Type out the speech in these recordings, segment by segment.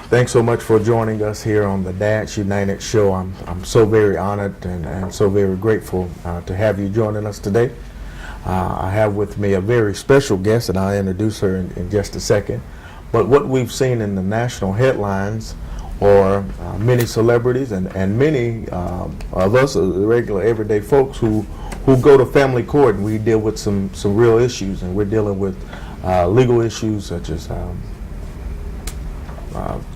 Thanks so much for joining us here on the Dads United show. I'm so very honored and so very grateful to have you joining us today. I have with me a very special guest, and I'll introduce her in just a second. But what we've seen in the national headlines are many celebrities and many of us, regular everyday folks who go to family court, and we deal with some real issues, and we're dealing with legal issues such as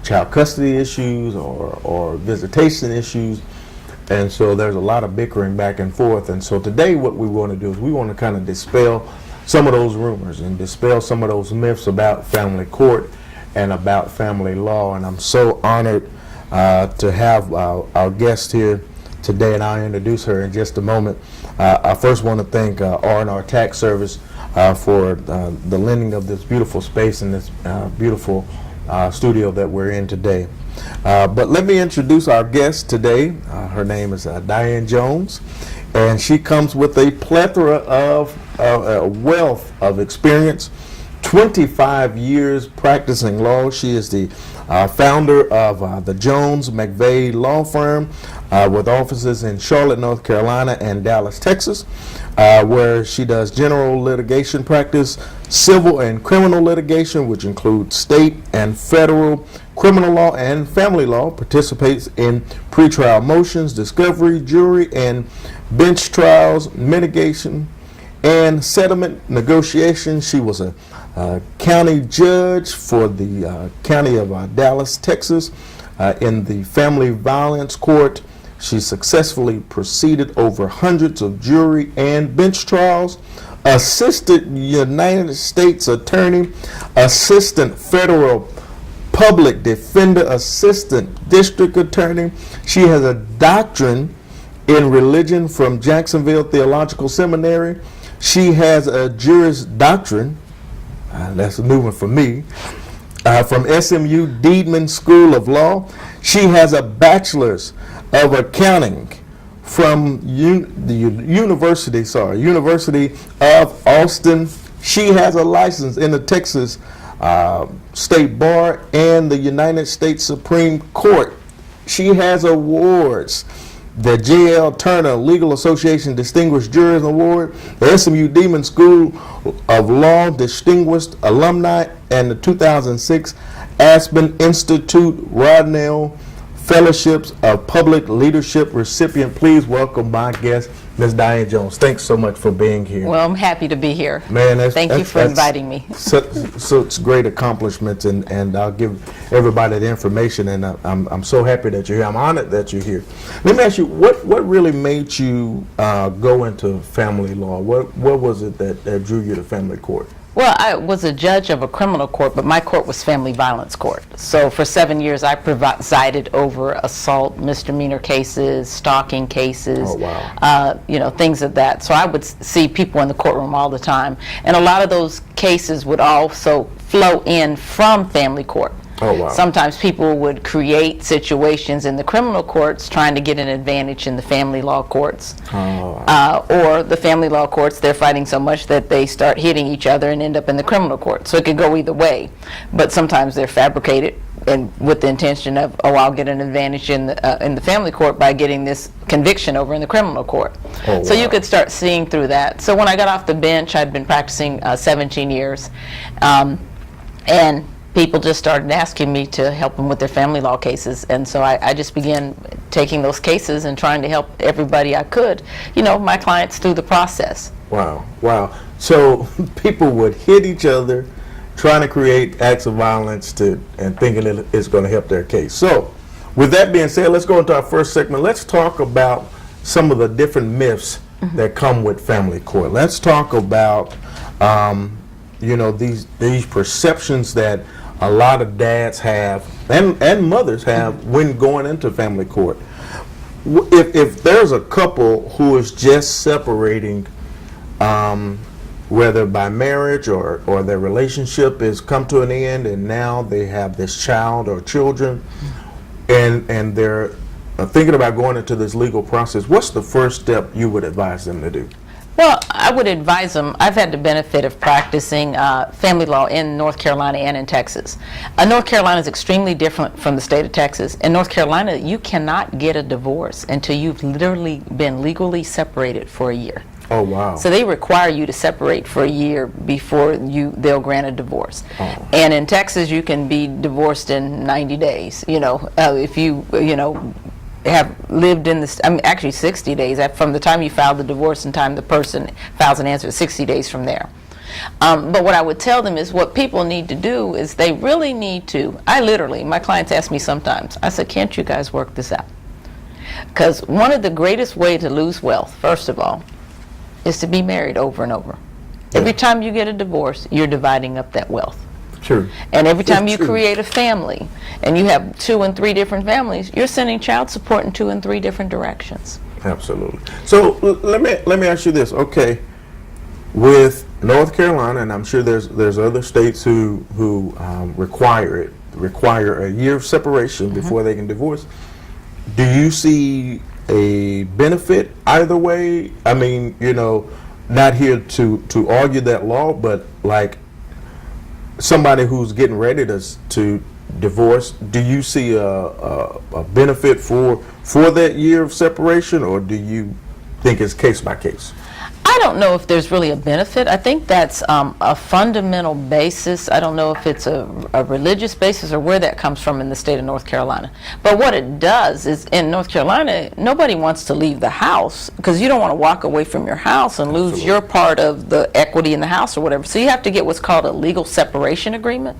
child custody issues or visitation issues. And so there's a lot of bickering back and forth. And so today what we want to do is we want to kind of dispel some of those rumors and dispel some of those myths about family court and about family law. And I'm so honored to have our guest here today, and I'll introduce her in just a moment. I first want to thank R&R Tax Service for the lending of this beautiful space and this beautiful studio that we're in today. But let me introduce our guest today. Her name is Diane Jones, and she comes with a plethora of a wealth of experience. 25 years practicing law. She is the founder of the Jones McVeigh Law Firm with offices in Charlotte, North Carolina and Dallas, Texas, where she does general litigation practice, civil and criminal litigation, which includes state and federal criminal law and family law, participates in pretrial motions, discovery, jury, and bench trials, mitigation, and settlement negotiations. She was a county judge for the county of Dallas, Texas, in the family violence court. She successfully proceeded over hundreds of jury and bench trials, assisted United States Attorney, assistant federal public defender, assistant district attorney. She has a doctorate in religion from Jacksonville Theological Seminary. She has a Juris Doctrine, that's a new one for me, from SMU Deedman School of Law. She has a bachelor's of accounting from the University of Austin. She has a license in the Texas State Bar and the United States Supreme Court. She has awards: the J.L. Turner Legal Association Distinguished Jurors Award, the SMU Deedman School of Law Distinguished Alumni, and the 2006 Aspen Institute Rodnell Fellowships of Public Leadership recipient. Please welcome my guest, Ms. Diane Jones. Thanks so much for being here. Well, I'm happy to be here. Man, thank you for inviting me. Such great accomplishments, and I'll give everybody the information, and I'm so happy that you're here. I'm honored that you're here. Let me ask you, what really made you go into family law? What was it that drew you to family court? Well, I was a judge of a criminal court, but my court was family violence court. So for 7 years, I presided over assault, misdemeanor cases, stalking cases, oh, wow. Things of that. So I would see people in the courtroom all the time. And a lot of those cases would also flow in from family court. Oh, wow. Sometimes people would create situations in the criminal courts trying to get an advantage in the family law courts. Oh. Or the family law courts, they're fighting so much that they start hitting each other and end up in the criminal court. So it could go either way. But sometimes they're fabricated and with the intention of, oh, I'll get an advantage in the family court by getting this conviction over in the criminal court. Oh, so wow. you could start seeing through that. So when I got off the bench, I'd been practicing 17 years. And people just started asking me to help them with their family law cases, and so I just began taking those cases and trying to help everybody I could, my clients through the process. Wow, wow. So people would hit each other trying to create acts of violence and thinking that it's going to help their case. So with that being said, let's go into our first segment. Let's talk about some of the different myths that come with family court. Let's talk about these perceptions that a lot of dads have and mothers have when going into family court. If there's a couple who is just separating, whether by marriage or their relationship has come to an end and now they have this child or children, and they're thinking about going into this legal process, what's the first step you would advise them to do? Well, I would advise them. I've had the benefit of practicing family law in North Carolina and in Texas. North Carolina is extremely different from the state of Texas. In North Carolina, you cannot get a divorce until you've literally been legally separated for a year. Oh, wow. So they require you to separate for a year before they'll grant a divorce. Oh. And in Texas, you can be divorced in 90 days. If you have lived in this, actually 60 days from the time you file the divorce and time the person files an answer, 60 days from there. But what I would tell them is what people need to do is they really need to, my clients ask me sometimes, I said, can't you guys work this out? Because one of the greatest ways to lose wealth, first of all, is to be married over and over. Yeah. Every time you get a divorce, you're dividing up that wealth. True. And every time you create a family and you have 2 and 3 different families, you're sending child support in 2 and 3 different directions. Absolutely. So let me ask you this. Okay, with North Carolina, and I'm sure there's other states who require a year of separation before they can divorce. Do you see a benefit either way? I mean, not here to argue that law, but like somebody who's getting ready to divorce, do you see a benefit for that year of separation, or do you think it's case by case? I don't know if there's really a benefit. I think that's a fundamental basis. I don't know if it's a religious basis or where that comes from in the state of North Carolina. But what it does is, in North Carolina, nobody wants to leave the house because you don't want to walk away from your house and lose your part of the equity in the house or whatever. So you have to get what's called a legal separation agreement,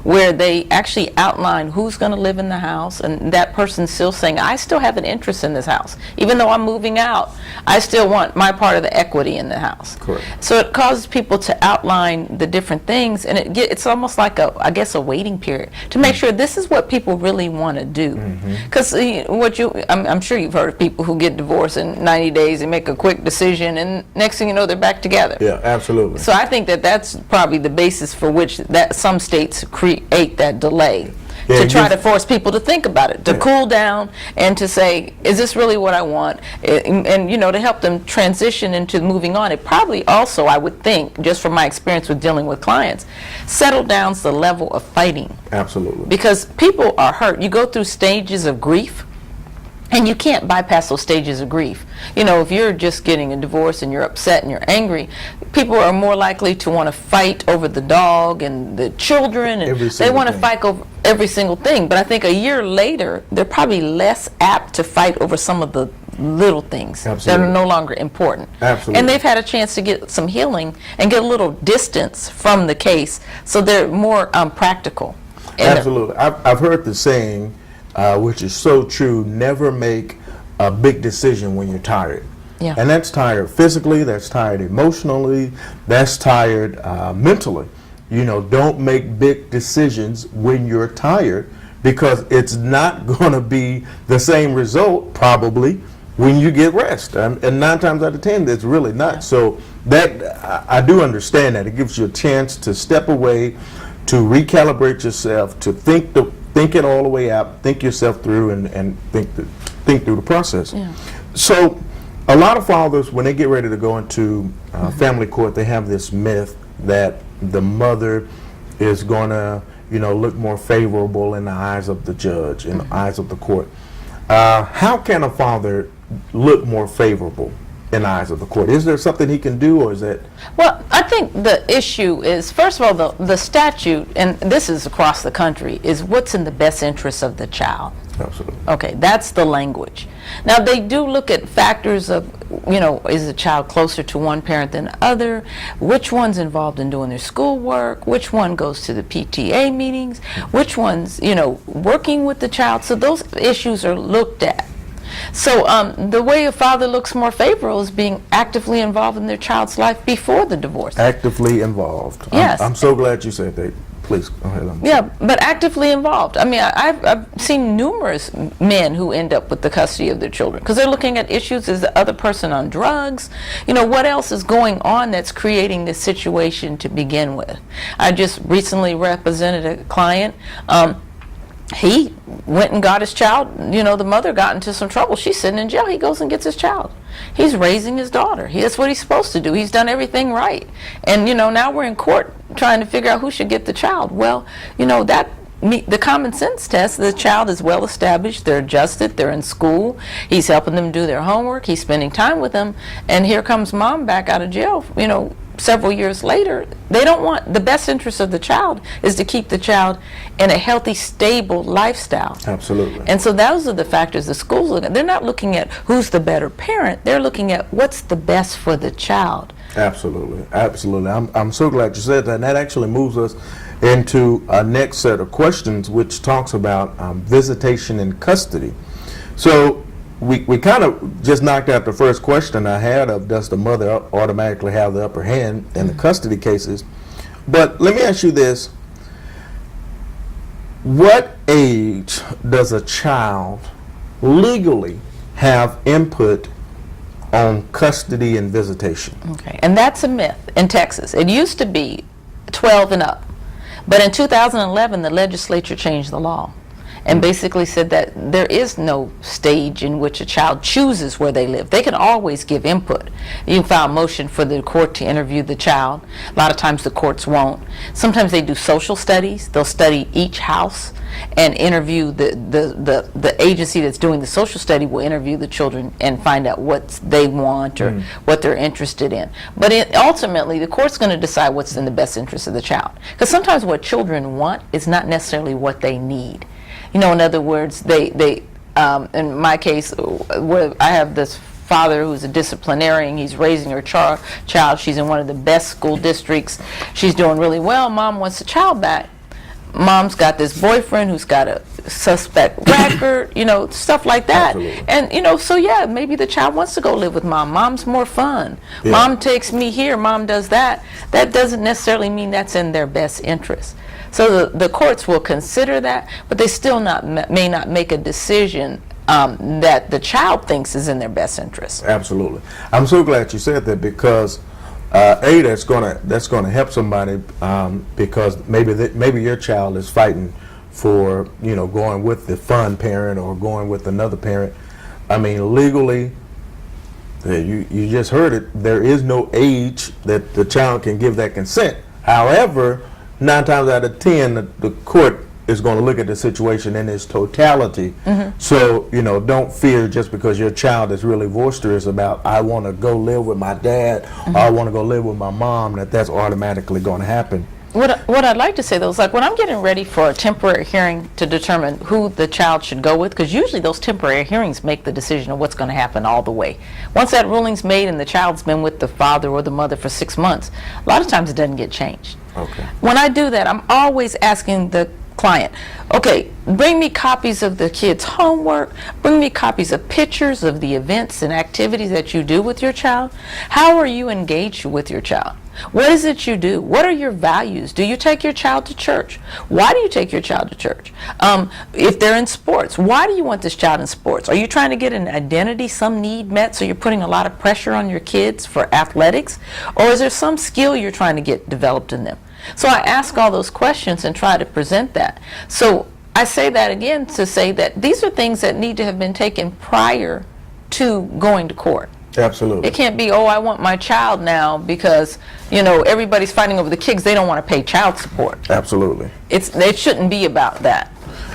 where they actually outline who's going to live in the house, and that person's still saying, I still have an interest in this house. Even though I'm moving out, I still want my part of the equity in the house. Correct. So it causes people to outline the different things, and it's almost like a waiting period to make sure this is what people really want to do. Because I'm sure you've heard of people who get divorced in 90 days and make a quick decision, and next thing you know, they're back together. Yeah, absolutely. So I think that's probably the basis for which that some states create that delay. To try to force people to think about it, to cool down, and to say, is this really what I want? And to help them transition into moving on. It probably also, I would think, just from my experience with dealing with clients, settle down the level of fighting. Absolutely. Because people are hurt. You go through stages of grief, and you can't bypass those stages of grief. If you're just getting a divorce and you're upset and you're angry, people are more likely to want to fight over the dog and the children, and they want to fight over every single thing. But I think a year later, they're probably less apt to fight over some of the little things that are no longer important. Absolutely. And they've had a chance to get some healing and get a little distance from the case, so they're more practical. Absolutely. I've heard the saying, which is so true, never make a big decision when you're tired. Yeah. And that's tired physically, that's tired emotionally, that's tired mentally. Don't make big decisions when you're tired, because it's not going to be the same result probably when you get rest. And 9 times out of 10, it's really not. Yeah. So that I do understand that. It gives you a chance to step away, to recalibrate yourself, to think it all the way out, think yourself through, and think through the process. Yeah. So a lot of fathers, when they get ready to go into family court, they have this myth that the mother is going to, look more favorable in the eyes of the judge, in the eyes of the court. How can a father look more favorable in the eyes of the court? Is there something he can do, or is that? Well, I think the issue is, first of all, the statute, and this is across the country, is what's in the best interest of the child. Absolutely. Okay, that's the language. Now, they do look at factors of, is the child closer to one parent than the other? Which one's involved in doing their schoolwork? Which one goes to the PTA meetings? Which one's, working with the child? So those issues are looked at. So the way a father looks more favorable is being actively involved in their child's life before the divorce. Actively involved. Yes. I'm so glad you said that. Please, go ahead. Yeah, but actively involved. I mean, I've seen numerous men who end up with the custody of their children because they're looking at issues. Is the other person on drugs? What else is going on that's creating this situation to begin with? I just recently represented a client he went and got his child. The mother got into some trouble. She's sitting in jail. He goes and gets his child. He's raising his daughter. That's what he's supposed to do. He's done everything right. And now we're in court trying to figure out who should get the child. Well, the common sense test, the child is well established, they're adjusted, they're in school, he's helping them do their homework, he's spending time with them, and here comes mom back out of jail, several years later. They don't want, the best interest of the child is to keep the child in a healthy, stable lifestyle. Absolutely. And so those are the factors the schools look at. They're not looking at who's the better parent, they're looking at what's the best for the child. Absolutely, absolutely. I'm so glad you said that, and that actually moves us into our next set of questions, which talks about visitation and custody. So we kind of just knocked out the first question I had of, does the mother automatically have the upper hand in the custody cases? But let me ask you this. What age does a child legally have input on custody and visitation? Okay, and that's a myth in Texas. It used to be 12 and up. But in 2011, the legislature changed the law and basically said that there is no stage in which a child chooses where they live. They can always give input. You can file a motion for the court to interview the child. A lot of times the courts won't. Sometimes they do social studies. They'll study each house and interview the agency that's doing the social study will interview the children and find out what they want or what they're interested in. But ultimately, the court's going to decide what's in the best interest of the child. Because sometimes what children want is not necessarily what they need. In other words, they in my case, where I have this father who's a disciplinarian, he's raising her child, she's in one of the best school districts, she's doing really well, mom wants the child back. Mom's got this boyfriend who's got a suspect record, stuff like that. Absolutely. And, so yeah, maybe the child wants to go live with mom. Mom's more fun. Yeah. Mom takes me here, mom does that. That doesn't necessarily mean that's in their best interest. So the courts will consider that, but they still may not make a decision that the child thinks is in their best interest. Absolutely. I'm so glad you said that, because that's gonna help somebody, because maybe your child is fighting for going with the fun parent or going with another parent. I mean, legally, you just heard it. There is no age that the child can give that consent. However, 9 times out of 10, the court is going to look at the situation in its totality. So, don't fear just because your child is really boisterous about, I want to go live with my dad, or I want to go live with my mom, that's automatically going to happen. What I'd like to say, though, is like when I'm getting ready for a temporary hearing to determine who the child should go with, because usually those temporary hearings make the decision of what's going to happen all the way. Once that ruling's made and the child's been with the father or the mother for 6 months, a lot of times it doesn't get changed. Okay. When I do that, I'm always asking the client, okay, bring me copies of the kids' homework, bring me copies of pictures of the events and activities that you do with your child. How are you engaged with your child? What is it you do? What are your values? Do you take your child to church? Why do you take your child to church? If they're in sports, why do you want this child in sports? Are you trying to get an identity, some need met, so you're putting a lot of pressure on your kids for athletics? Or is there some skill you're trying to get developed in them? So I ask all those questions and try to present that. So I say that again to say that these are things that need to have been taken prior to going to court. Absolutely. It can't be, I want my child now because, everybody's fighting over the kids. They don't want to pay child support. Absolutely. It shouldn't be about that.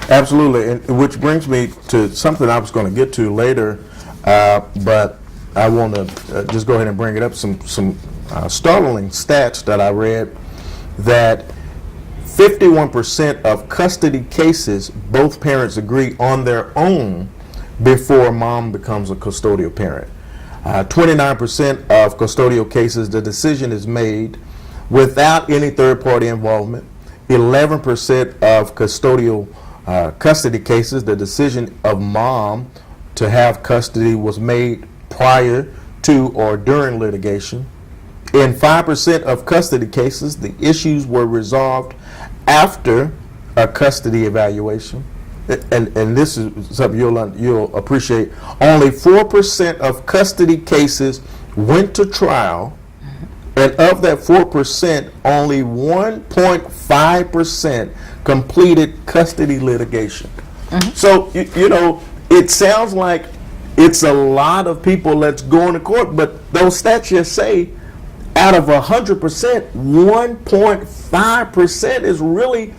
Absolutely, and which brings me to something I was going to get to later, but I want to just go ahead and bring it up. Some startling stats that I read, that 51% of custody cases, both parents agree on their own before mom becomes a custodial parent. 29% of custodial cases, the decision is made without any third-party involvement. 11% of custodial custody cases, the decision of mom to have custody was made prior to or during litigation. In 5% of custody cases, the issues were resolved after a custody evaluation. And this is something you'll appreciate. Only 4% of custody cases went to trial And of that 4%, only 1.5% completed custody litigation. So, you know, it sounds like it's a lot of people that's going to court, but those stats just say out of 100%, 1.5% is really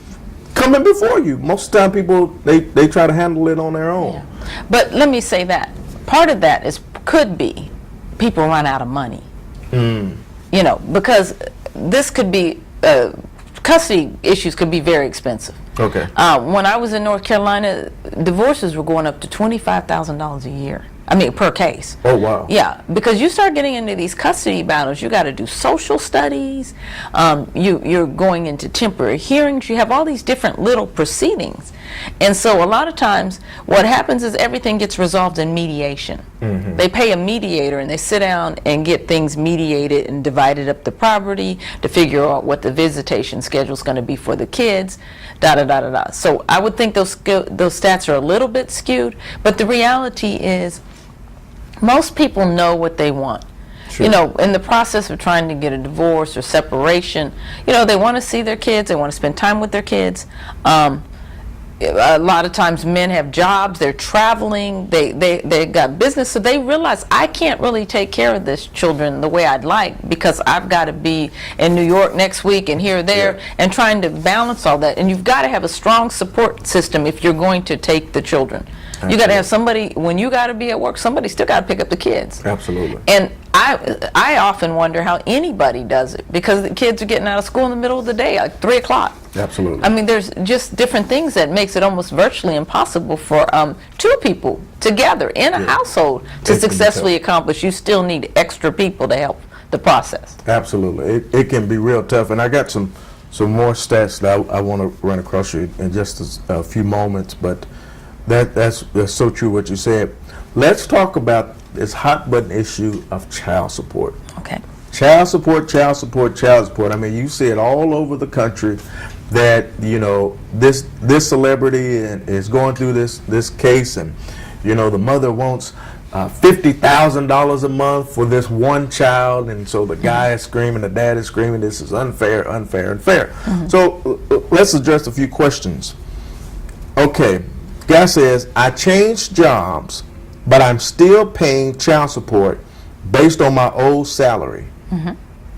coming before you. Most of the time people, they try to handle it on their own. Yeah. But let me say that part of that could be people run out of money. You know, because this could be custody issues could be very expensive. Okay. When I was in North Carolina, divorces were going up to $25,000 a year. I mean, per case. Oh, wow. Yeah, because you start getting into these custody battles, you got to do social studies, you're going into temporary hearings, you have all these different little proceedings. And so a lot of times what happens is everything gets resolved in mediation. They pay a mediator and they sit down and get things mediated and divided up the property to figure out what the visitation schedule is going to be for the kids, da-da-da-da-da. So I would think those stats are a little bit skewed, but the reality is most people know what they want. Sure. You know, in the process of trying to get a divorce or separation, you know, they want to see their kids, they want to spend time with their kids. A lot of times men have jobs, they're traveling, they got business, so they realize I can't really take care of this children the way I'd like because I've got to be in New York next week and here or there, and trying to balance all that. And you've got to have a strong support system if you're going to take the children. You got to have somebody, when you got to be at work, somebody still got to pick up the kids. Absolutely. And I often wonder how anybody does it because the kids are getting out of school in the middle of the day, like 3 o'clock. Absolutely. I mean, there's just different things that makes it almost virtually impossible for two people together in a household to successfully accomplish. You still need extra people to help the process. Absolutely. It can be real tough. And I got some more stats that I want to run across you in just a few moments, but that's so true what you said. Let's talk about this hot button issue of child support. Okay. Child support, child support, child support. I mean, you see it all over the country that, you know, this celebrity is going through this case, and, you know, the mother wants $50,000 a month for this one child, and so the guy is screaming, the dad is screaming, this is unfair, unfair, unfair. So let's address a few questions. Okay, guy says, I changed jobs, but I'm still paying child support based on my old salary.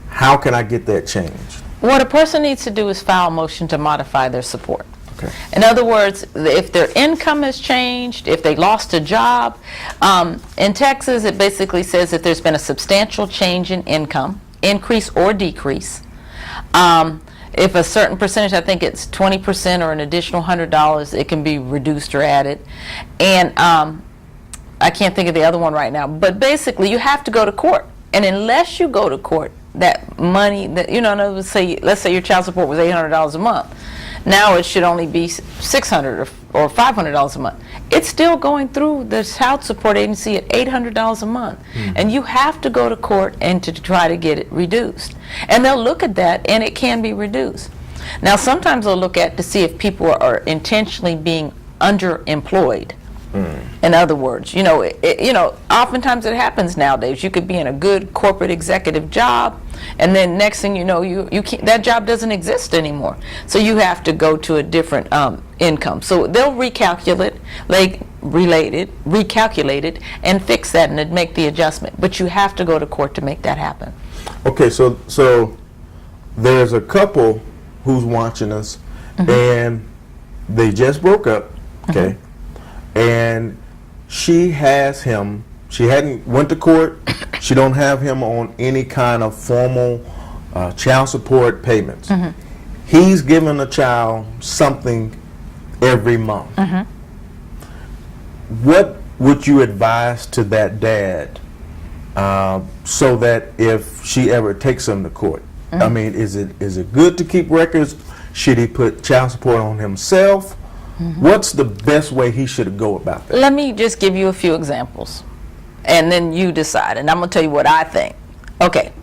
How can I get that changed? What a person needs to do is file a motion to modify their support. Okay. In other words, if their income has changed, if they lost a job, in Texas it basically says that there's been a substantial change in income, increase or decrease. If a certain percentage, I think it's 20% or an additional $100, it can be reduced or added. And I can't think of the other one right now, but basically you have to go to court. And unless you go to court, that money, that, you know, let's say your child support was $800 a month. Now it should only be $600 or $500 a month. It's still going through the child support agency at $800 a month. And you have to go to court and to try to get it reduced. And they'll look at that and it can be reduced. Now sometimes they'll look at to see if people are intentionally being underemployed. In other words, you know, oftentimes it happens nowadays. You could be in a good corporate executive job, and then next thing you know, you can't, that job doesn't exist anymore. So you have to go to a different income. So they'll recalculate, recalculate it, and fix that and make the adjustment. But you have to go to court to make that happen. Okay, so there's a couple who's watching us, and they just broke up. Okay. And she has him, she hadn't went to court, she don't have him on any kind of formal child support payments. He's giving the child something every month. What would you advise to that dad so that if she ever takes him to court? I mean, is it good to keep records? Should he put child support on himself? What's the best way he should go about that? Let me just give you a few examples, and then you decide, and I'm going to tell you what I think. Okay,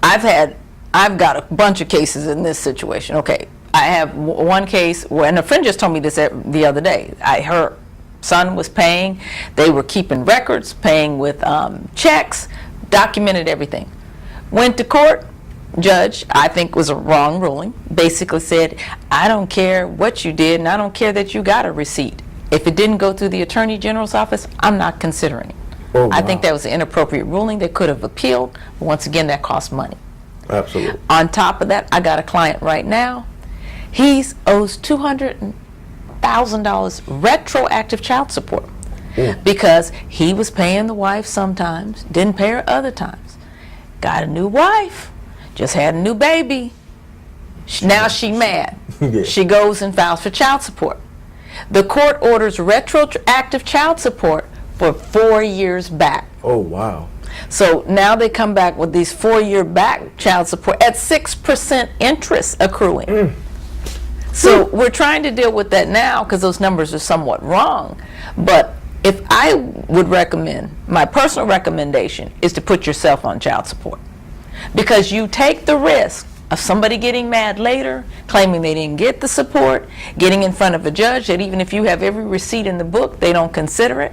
I've got a bunch of cases in this situation. Okay, I have one case where, and a friend just told me this the other day. Her son was paying, they were keeping records, paying with checks, documented everything. Went to court, judge, I think, was a wrong ruling. Basically said, I don't care what you did, and I don't care that you got a receipt. If it didn't go through the Attorney General's office, I'm not considering it. Oh, I wow. think that was an inappropriate ruling. They could have appealed, but once again, that cost money. Absolutely. On top of that, I got a client right now. He owes $200,000 retroactive child support because he was paying the wife sometimes, didn't pay her other times. Got a new wife, just had a new baby. Now she mad. Yeah. She goes and files for child support. The court orders retroactive child support for 4 years back. Oh, wow. So now they come back with these 4-year back child support at 6% interest accruing. So we're trying to deal with that now because those numbers are somewhat wrong. But if I would recommend, my personal recommendation is to put yourself on child support, because you take the risk of somebody getting mad later, claiming they didn't get the support, getting in front of a judge that even if you have every receipt in the book, they don't consider it,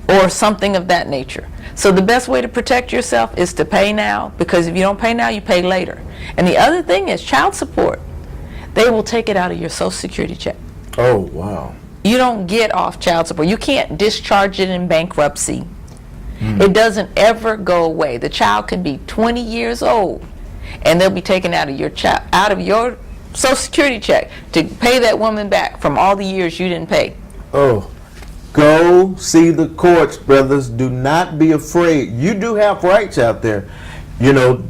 or something of that nature. So the best way to protect yourself is to pay now, because if you don't pay now, you pay later. And the other thing is child support. They will take it out of your Social Security check. Oh, wow. You don't get off child support. You can't discharge it in bankruptcy. It doesn't ever go away. The child can be 20 years old, and they'll be taken out of your Social Security check to pay that woman back from all the years you didn't pay. Oh, go see the courts, brothers. Do not be afraid. You do have rights out there. You know,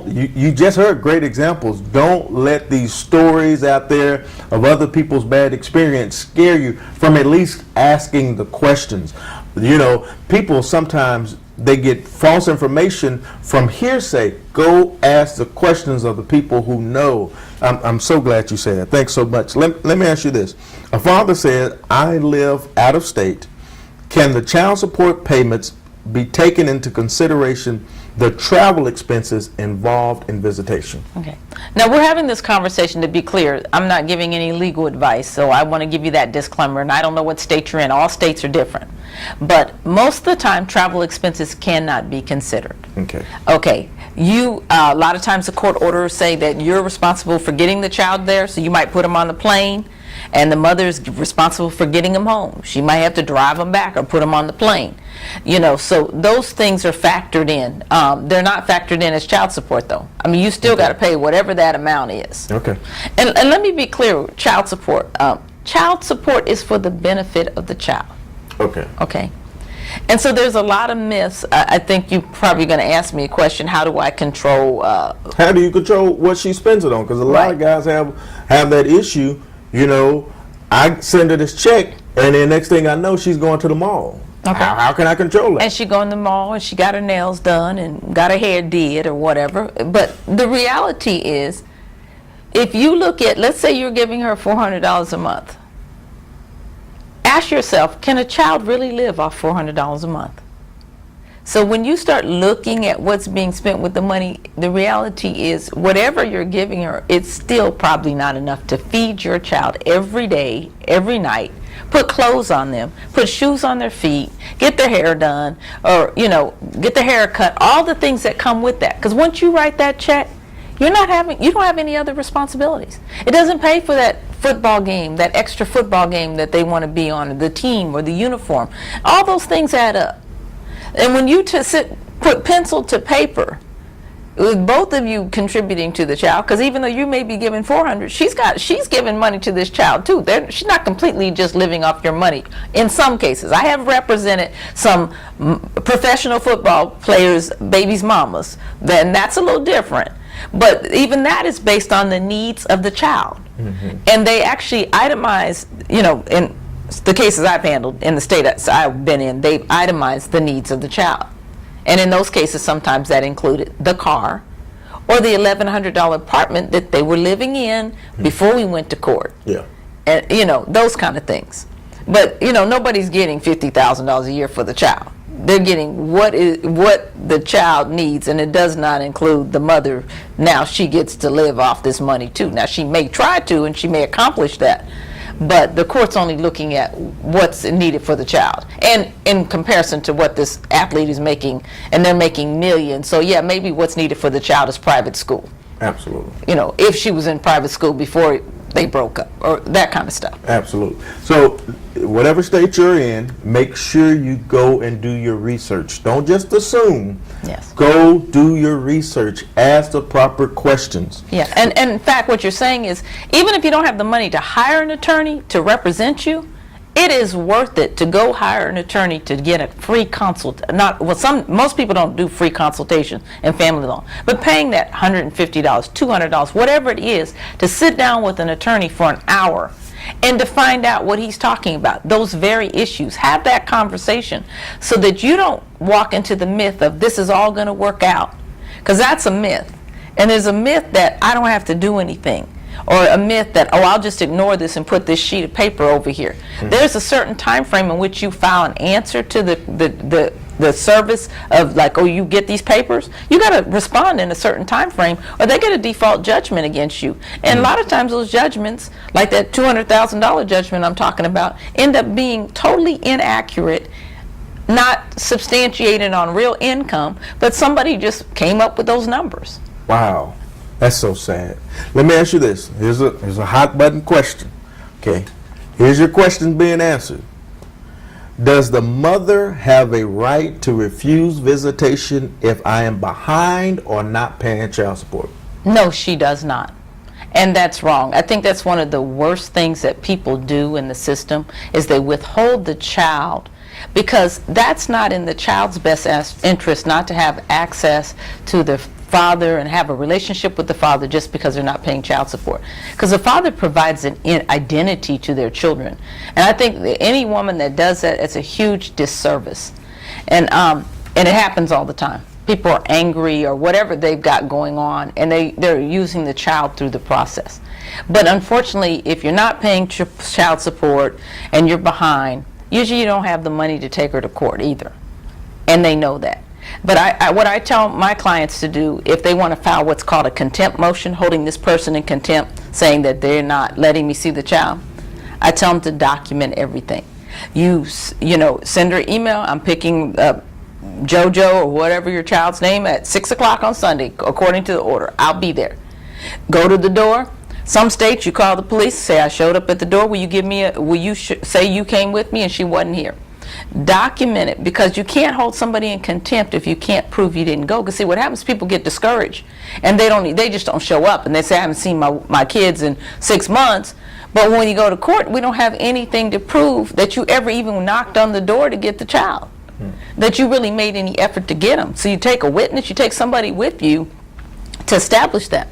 you just heard great examples. Don't let these stories out there of other people's bad experience scare you from at least asking the questions. You know, people sometimes, they get false information from hearsay. Go ask the questions of the people who know. I'm so glad you said that. Thanks so much. Let me ask you this. A father said, I live out of state. Can the child support payments be taken into consideration the travel expenses involved in visitation? Okay. Now we're having this conversation, to be clear. I'm not giving any legal advice, so I want to give you that disclaimer, and I don't know what state you're in. All states are different. But most of the time, travel expenses cannot be considered. Okay. Okay. A lot of times the court orders say that you're responsible for getting the child there, so you might put them on the plane, and the mother is responsible for getting them home. She might have to drive them back or put them on the plane. You know, so those things are factored in. They're not factored in as child support, though. I mean, you still got to pay whatever that amount is. Okay. And let me be clear, child support. Child support is for the benefit of the child. Okay. Okay. And so there's a lot of myths. I think you're probably going to ask me a question, how do I control... How do you control what she spends it on? Because a lot of guys have that issue. You know, I send her this check, and then next thing I know, she's going to the mall. Okay. How can I control that? And she go in the mall and she got her nails done and got her hair did or whatever. But the reality is, if you look at, let's say you're giving her $400 a month. Ask yourself, can a child really live off $400 a month? So when you start looking at what's being spent with the money, the reality is whatever you're giving her, it's still probably not enough to feed your child every day, every night, put clothes on them, put shoes on their feet, get their hair done, or, you know, get their hair cut, all the things that come with that. Because once you write that check, you don't have any other responsibilities. It doesn't pay for that football game, that extra football game that they want to be on, or the team or the uniform. All those things add up. And when you put pencil to paper, with both of you contributing to the child, because even though you may be giving $400, she's giving money to this child too. She's not completely just living off your money. In some cases, I have represented some professional football players, babies' mamas. Then that's a little different. But even that is based on the needs of the child, and they actually itemize. You know, in the cases I've handled in the state I've been in, they itemize the needs of the child. And in those cases, sometimes that included the car or the $1,100 apartment that they were living in before we went to court. Yeah. And, you know, those kind of things. But, you know, nobody's getting $50,000 a year for the child. They're getting what the child needs, and it does not include the mother. Now she gets to live off this money too. Now she may try to, and she may accomplish that, but the court's only looking at what's needed for the child, and in comparison to what this athlete is making, and they're making millions. So yeah, maybe what's needed for the child is private school. Absolutely. You know, if she was in private school before they broke up, or that kind of stuff. Absolutely. So, whatever state you're in, make sure you go and do your research. Don't just assume. Yes. Go do your research. Ask the proper questions. Yeah, and in fact, what you're saying is, even if you don't have the money to hire an attorney to represent you, it is worth it to go hire an attorney to get a free consult. Most people don't do free consultation in family law, but paying that $150, $200, whatever it is, to sit down with an attorney for an hour and to find out what he's talking about, those very issues. Have that conversation so that you don't walk into the myth of this is all going to work out, because that's a myth. And there's a myth that I don't have to do anything, or a myth that, oh, I'll just ignore this and put this sheet of paper over here. There's a certain time frame in which you file an answer to the service of, like, oh, you get these papers, you got to respond in a certain time frame, or they get a default judgment against you. And a lot of times those judgments, like that $200,000 judgment I'm talking about, end up being totally inaccurate, not substantiated on real income, but somebody just came up with those numbers. Wow. That's so sad. Let me ask you this. Here's a hot button question. Okay. Here's your question being answered. Does the mother have a right to refuse visitation if I am behind or not paying child support? No, she does not. And that's wrong. I think that's one of the worst things that people do in the system, is they withhold the child, because that's not in the child's best interest not to have access to the father and have a relationship with the father just because they're not paying child support. Because the father provides an identity to their children. And I think that any woman that does that, it's a huge disservice. And it happens all the time. People are angry or whatever they've got going on, and they're using the child through the process. But unfortunately, if you're not paying child support and you're behind, usually you don't have the money to take her to court either. And they know that. But what I tell my clients to do, if they want to file what's called a contempt motion, holding this person in contempt, saying that they're not letting me see the child, I tell them to document everything. You know, send her email. I'm picking JoJo or whatever your child's name at 6 o'clock on Sunday, according to the order. I'll be there. Go to the door. Some states you call the police, say I showed up at the door. Will you give me say you came with me and she wasn't here? Document it, because you can't hold somebody in contempt if you can't prove you didn't go. Because see, what happens, people get discouraged and they just don't show up, and they say I haven't seen my kids in 6 months. But when you go to court, we don't have anything to prove that you ever even knocked on the door to get the child, that you really made any effort to get them. So you take a witness, you take somebody with you to establish that.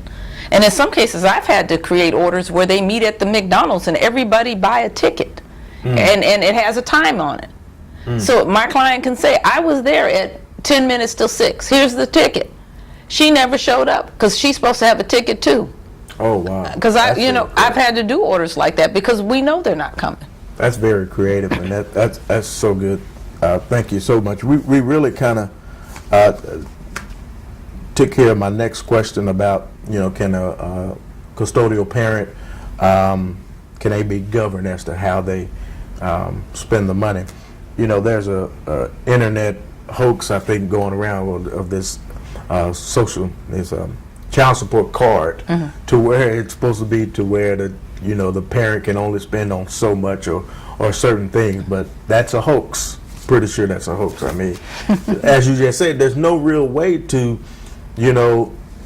And in some cases, I've had to create orders where they meet at the McDonald's and everybody buy a ticket, and it has a time on it. So my client can say, I was there at 10 minutes till 6. Here's the ticket. She never showed up because she's supposed to have a ticket too. Oh, wow. Because I've had to do orders like that because we know they're not coming. That's very creative, and that's so good. Thank you so much. We really kind of took care of my next question about, can a custodial parent, can they be governed as to how they spend the money? There's a internet hoax, I think, going around of this there's a child support card, to where it's supposed to be to where the parent can only spend on so much or certain things, but that's a hoax. Pretty sure that's a hoax. I mean, as you just said, there's no real way to,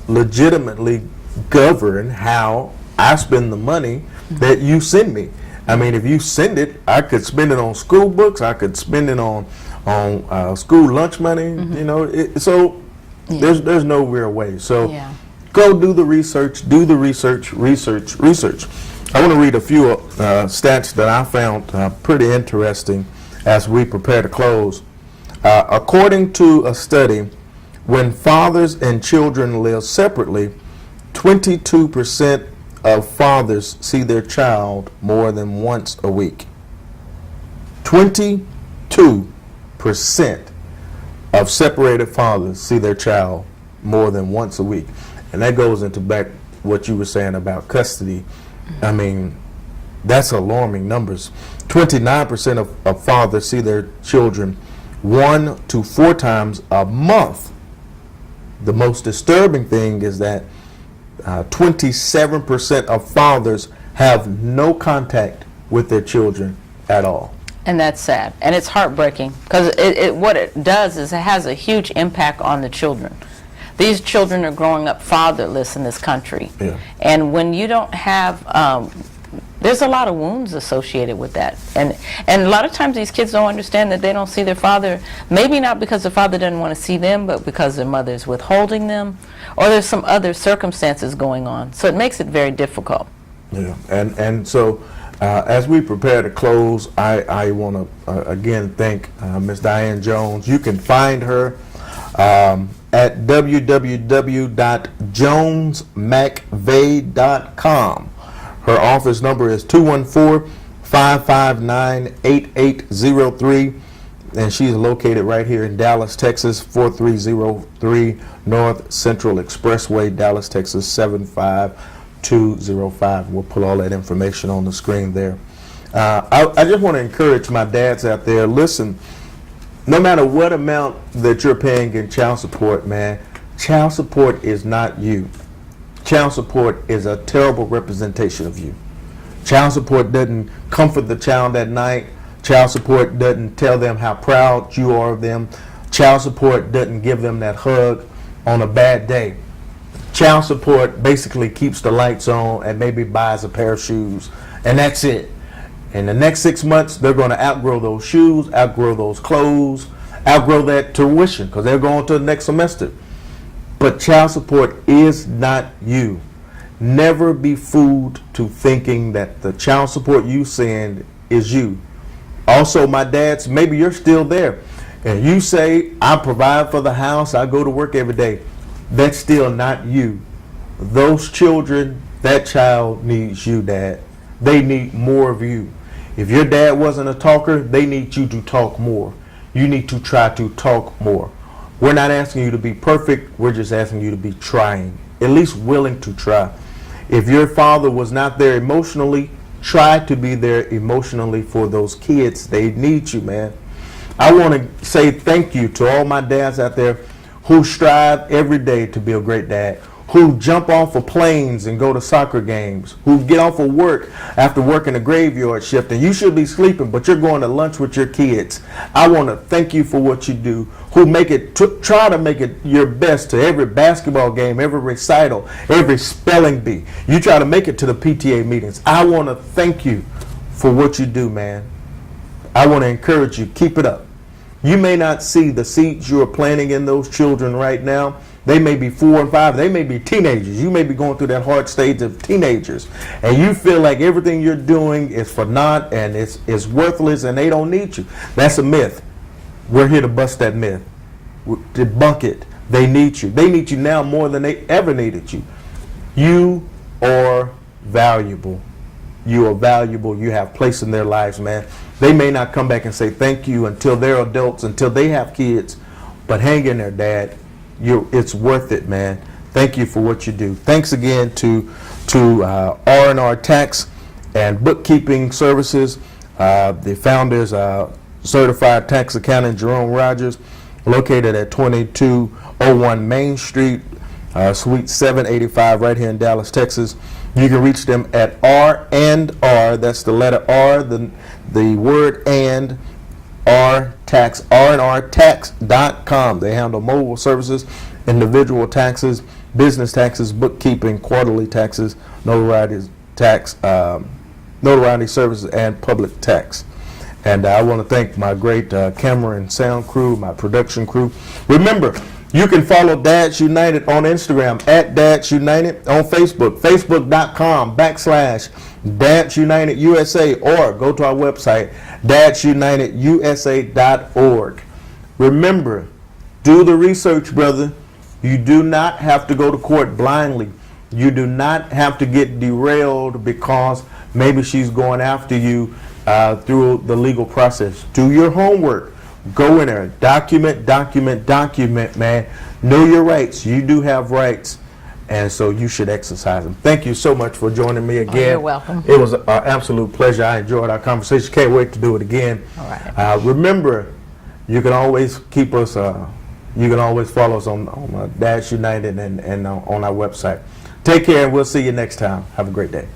legitimately govern how I spend the money that you send me. I mean, if you send it, I could spend it on school books. I could spend it on school lunch money. There's no real way. So go do the research. Do the research. I want to read a few stats that I found pretty interesting as we prepare to close. According to a study, when fathers and children live separately, 22% of fathers see their child more than once a week. 22% of separated fathers see their child more than once a week. And that goes into back what you were saying about custody. I mean, that's alarming numbers. 29% of fathers see their children 1 to 4 times a month. The most disturbing thing is that 27% of fathers have no contact with their children at all. And that's sad, and it's heartbreaking, because what it does is it has a huge impact on the children. These children are growing up fatherless in this country. Yeah. And when you don't have, there's a lot of wounds associated with that. And a lot of times these kids don't understand that they don't see their father, maybe not because the father doesn't want to see them, but because their mother is withholding them, or there's some other circumstances going on. So it makes it very difficult. Yeah, and so as we prepare to close, I want to again thank Ms. Diane Jones. You can find her at www.jonesmcveigh.com. Her office number is 214-559-8803, and she's located right here in Dallas, Texas, 4303 North Central Expressway, Dallas, Texas, 75205. We'll put all that information on the screen there. I just want to encourage my dads out there, listen, no matter what amount that you're paying in child support, man, child support is not you. Child support is a terrible representation of you. Child support doesn't comfort the child at night. Child support doesn't tell them how proud you are of them. Child support doesn't give them that hug on a bad day. Child support basically keeps the lights on and maybe buys a pair of shoes, and that's it. In the next 6 months, they're going to outgrow those shoes, outgrow those clothes, outgrow that tuition, because they're going to the next semester. But child support is not you. Never be fooled to thinking that the child support you send is you. Also, my dads, maybe you're still there, and you say, I provide for the house, I go to work every day. That's still not you. Those children, that child needs you, Dad. They need more of you. If your dad wasn't a talker, they need you to talk more. You need to try to talk more. We're not asking you to be perfect. We're just asking you to be trying, at least willing to try. If your father was not there emotionally, try to be there emotionally for those kids. They need you, man. I want to say thank you to all my dads out there who strive every day to be a great dad, who jump off of planes and go to soccer games, who get off of work after working a graveyard shift, and you should be sleeping, but you're going to lunch with your kids. I want to thank you for what you do, who make it, try to make it your best to every basketball game, every recital, every spelling bee. You try to make it to the PTA meetings. I want to thank you for what you do, man. I want to encourage you, keep it up. You may not see the seeds you are planting in those children right now. They may be 4 and 5. They may be teenagers. You may be going through that hard stage of teenagers, and you feel like everything you're doing is for naught and it's worthless and they don't need you. That's a myth. We're here to bust that myth, debunk it. They need you. They need you now more than they ever needed you. You are valuable. You are valuable. You have place in their lives, man. They may not come back and say thank you until they're adults, until they have kids, but hang in there, Dad. It's worth it, man. Thank you for what you do. Thanks again to R&R Tax and Bookkeeping Services, the founders, Certified Tax Accountant Jerome Rogers, located at 2201 Main Street, Suite 785, right here in Dallas, Texas. You can reach them at R&R, that's the letter R, the word and, rnrtax.com. They handle mobile services, individual taxes, business taxes, bookkeeping, quarterly taxes, notoriety tax, notoriety services, and public tax. And I want to thank my great camera and sound crew, my production crew. Remember, you can follow Dads United on Instagram at Dads United, on Facebook, facebook.com/Dads United USA, or go to our website, dadsunitedusa.org. Remember, do the research, brother. You do not have to go to court blindly. You do not have to get derailed because maybe she's going after you through the legal process. Do your homework. Go in there. Document, man. Know your rights. You do have rights, and so you should exercise them. Thank you so much for joining me again. Oh, you're welcome. It was an absolute pleasure. I enjoyed our conversation. Can't wait to do it again. All right. Remember, you can always keep us, you can always follow us on Dads United and on our website. Take care, and we'll see you next time. Have a great day.